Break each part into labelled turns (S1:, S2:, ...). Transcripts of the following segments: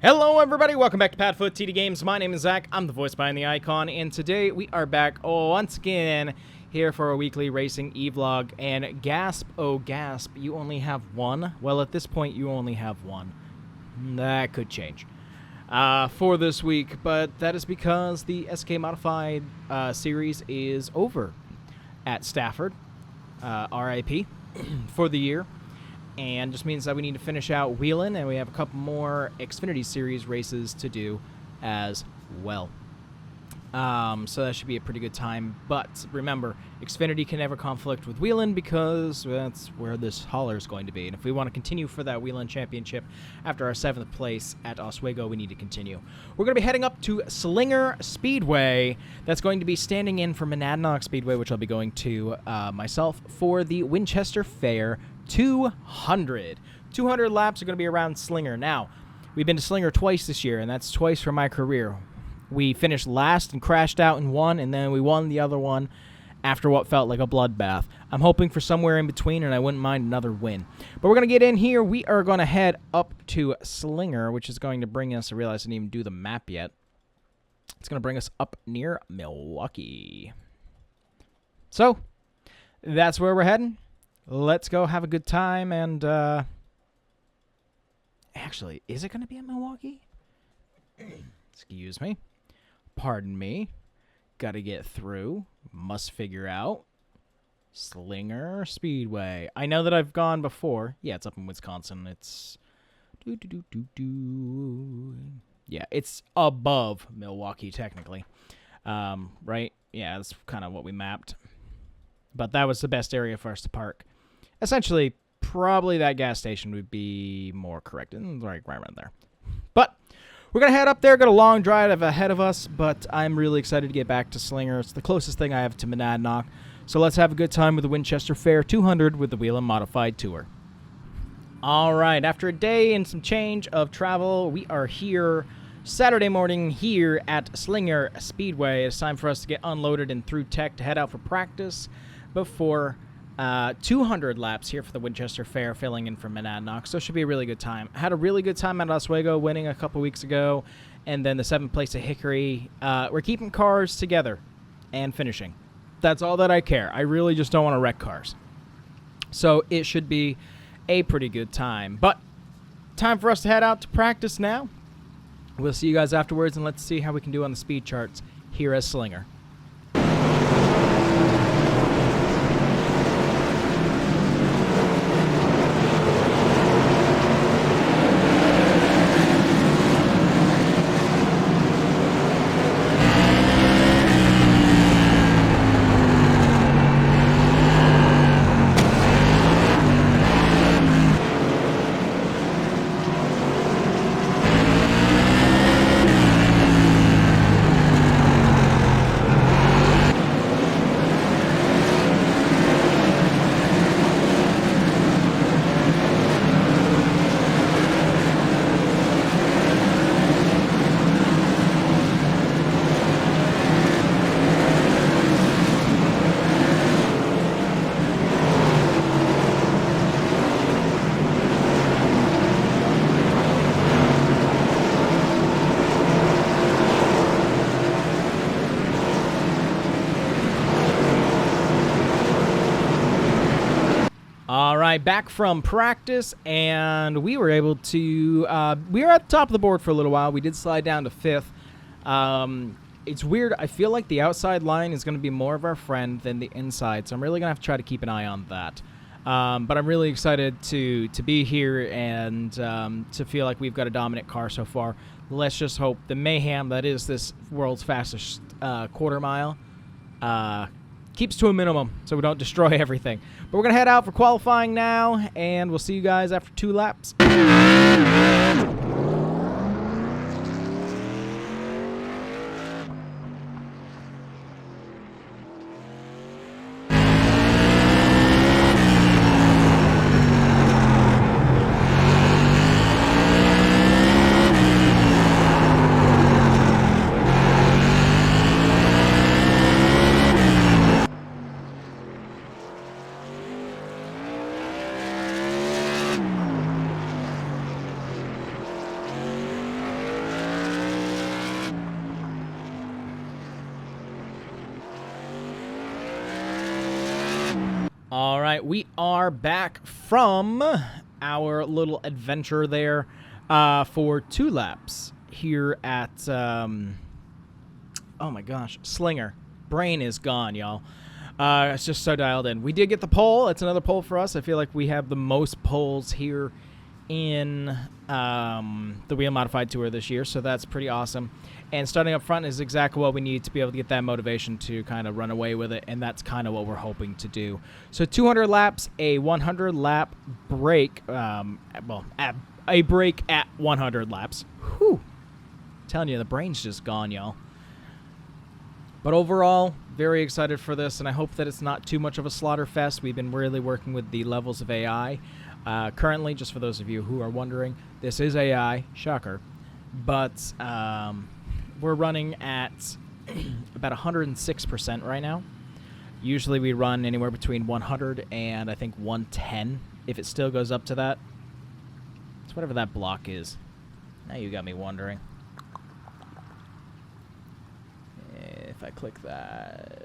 S1: Hello everybody, welcome back to PadFootTD Games. My name is Zach, I'm the voice behind the icon, and today we are back once again here for a weekly racing evlog, and gasp, oh gasp, you only have one? Well, at this point you only have one. That could change for this week, but that is because the SK Modified series is over at Stafford, RIP, for the year. And just means that we need to finish out Whelen, and we have a couple more Xfinity Series races to do as well. So that should be a pretty good time. But remember, Xfinity can never conflict with Whelen because that's where this hauler is going to be. And if we want to continue for that Whelen Championship after our 7th place at Oswego, we need to continue. We're going to be heading up to Slinger Speedway. That's going to be standing in for Monadnock Speedway, which I'll be going to myself for the Winchester Fair 200. 200 laps are going to be around Slinger. Now, we've been to Slinger twice this year, and that's twice for my career. We finished last and crashed out in one, and then we won the other one after what felt like a bloodbath. I'm hoping for somewhere in between, and I wouldn't mind another win. But we're going to get in here. We are going to head up to Slinger, which is going to bring us, I realize I didn't even do the map yet. It's going to bring us up near Milwaukee. So, that's where we're heading. Let's go have a good time, and, actually, is it going to be in Milwaukee? Excuse me. Pardon me. Gotta get through. Must figure out. Slinger Speedway. I know that I've gone before. Yeah, it's up in Wisconsin. It's... Yeah, it's above Milwaukee, technically. Right? Yeah, that's kind of what we mapped. But that was the best area for us to park. Essentially, probably that gas station would be more correct. Right around there. But... we're going to head up there, got a long drive ahead of us, but I'm really excited to get back to Slinger. It's the closest thing I have to Monadnock. So let's have a good time with the Winchester Fair 200 with the Whelen Modified Tour. All right, after a day and some change of travel, we are here Saturday morning here at Slinger Speedway. It's time for us to get unloaded and through tech to head out for practice before 200 laps here for the Winchester Fair, filling in for Monadnock, so it should be a really good time. I had a really good time at Oswego, winning a couple weeks ago, and then the 7th place at Hickory. We're keeping cars together and finishing. That's all that I care. I really just don't want to wreck cars. So it should be a pretty good time. But time for us to head out to practice now. We'll see you guys afterwards, and let's see how we can do on the speed charts here at Slinger. All right, back from practice, and we were able to, we were at the top of the board for a little while. We did slide down to 5th. It's weird. I feel like the outside line is going to be more of our friend than the inside, so I'm really going to have to try to keep an eye on that. But I'm really excited to be here and to feel like we've got a dominant car so far. Let's just hope the mayhem that is this world's fastest quarter mile keeps to a minimum so we don't destroy everything. But we're going to head out for qualifying now, and we'll see you guys after 2 laps. right, we are back from our little adventure there for 2 laps here at, oh my gosh, Slinger. Brain is gone, y'all. It's just so dialed in. We did get the pole. It's another pole for us. I feel like we have the most poles here in the Wheel Modified Tour this year, so that's pretty awesome. And starting up front is exactly what we need to be able to get that motivation to kind of run away with it, and that's kind of what we're hoping to do. So 200 laps, a 100 lap break, well, a break at 100 laps. Whew. I'm telling you, the brain's just gone, y'all. But overall, very excited for this, and I hope that it's not too much of a slaughter fest. We've been really working with the levels of AI. Currently, just for those of you who are wondering, this is AI, shocker, but we're running at about 106% right now. Usually we run anywhere between 100 and I think 110, if it still goes up to that. It's whatever that block is. Now you got me wondering. If I click that...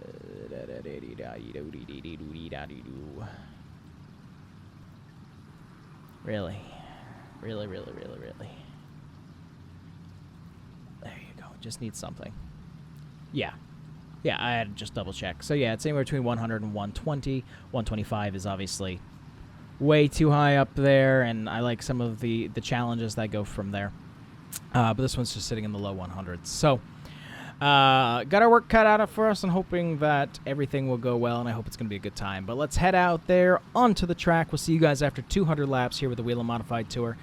S1: Really? Really? There you go. Just need something. Yeah. Yeah, I had to just double check. So yeah, it's anywhere between 100 and 120. 125 is obviously way too high up there, and I like some of the challenges that go from there. But this one's just sitting in the low 100s. So, got our work cut out for us, and hoping that everything will go well, and I hope it's going to be a good time. But let's head out there onto the track. We'll see you guys after 200 laps here with the Whelen Modified Tour,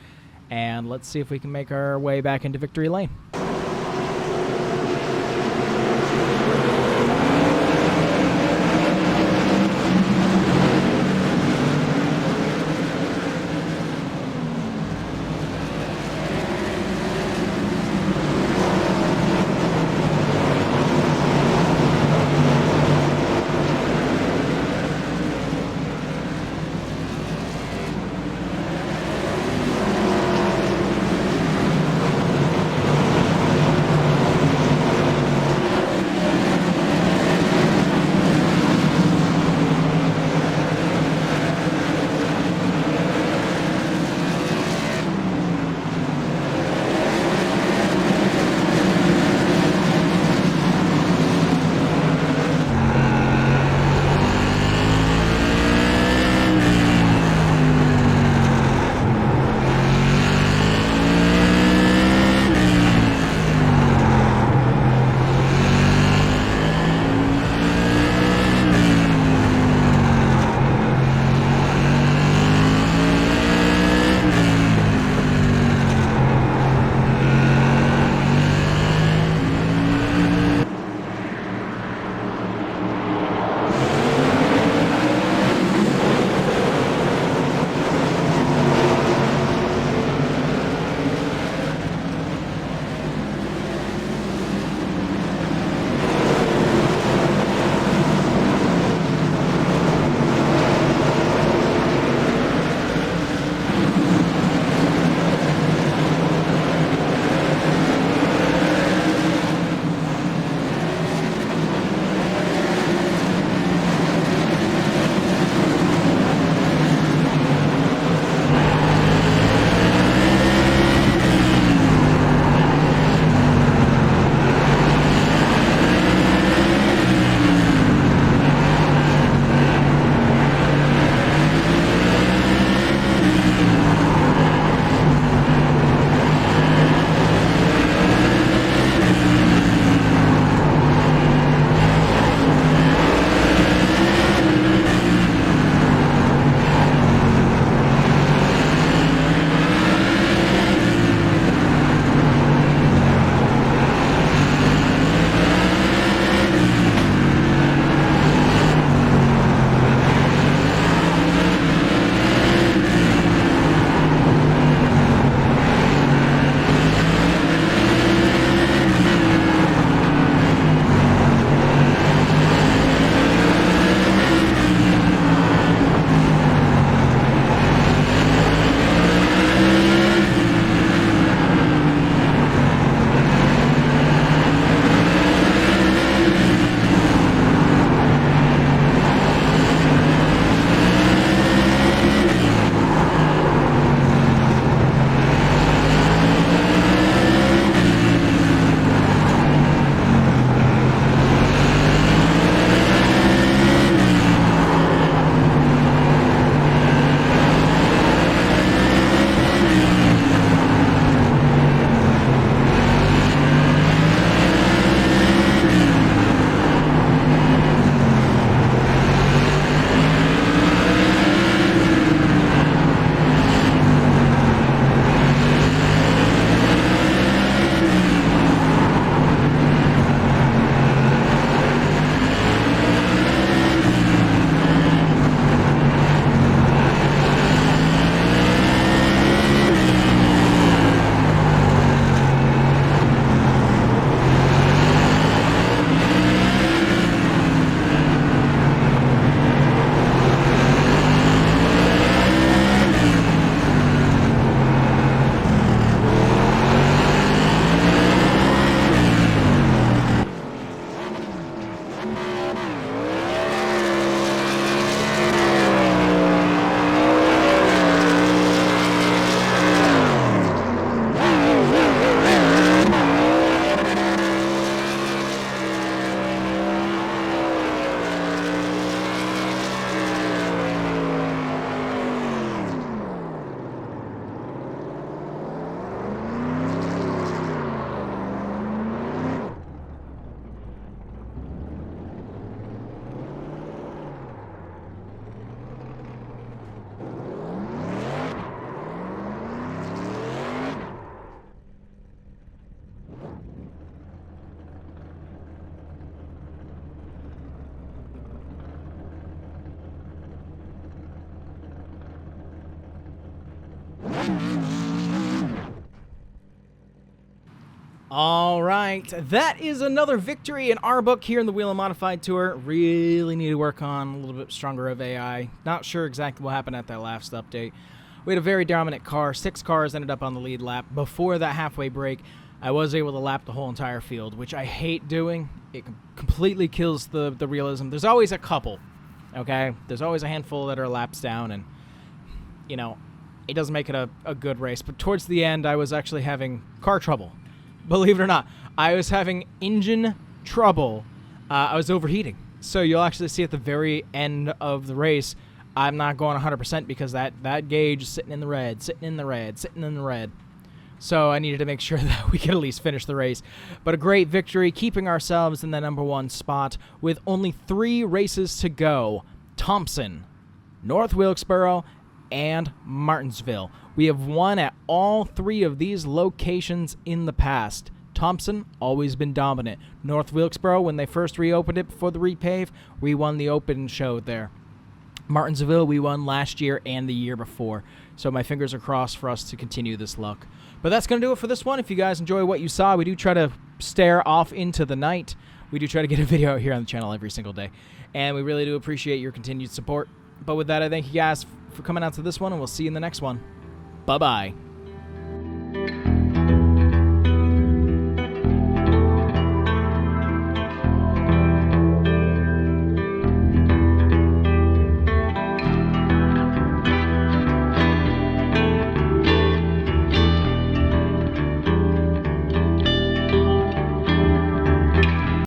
S1: and let's see if we can make our way back into victory lane. All right, that is another victory in our book here in the Whelen Modified Tour. Really need to work on a little bit stronger of AI. Not sure exactly what happened at that last update. We had a very dominant car. 6 cars ended up on the lead lap. Before that halfway break, I was able to lap the whole entire field, which I hate doing. It completely kills the realism. There's always a couple, okay? There's always a handful that are laps down, and, you know, it doesn't make it a good race. But towards the end, I was actually having car trouble. Believe it or not, I was having engine trouble. I was overheating. So you'll actually see at the very end of the race, I'm not going 100% because that gauge is sitting in the red, sitting in the red, sitting in the red. So I needed to make sure that we could at least finish the race. But a great victory, keeping ourselves in the #1 spot with only 3 races to go. Thompson, North Wilkesboro, and Martinsville. We have won at all 3 of these locations in the past. Thompson, always been dominant. North Wilkesboro, when they first reopened it before the repave, we won the open show there. Martinsville, we won last year and the year before. So my fingers are crossed for us to continue this luck. But that's going to do it for this one. If you guys enjoy what you saw, we do try to stare off into the night. We do try to get a video out here on the channel every single day. And we really do appreciate your continued support. But with that, I thank you guys for coming out to this one, and we'll see you in the next one. Bye-bye.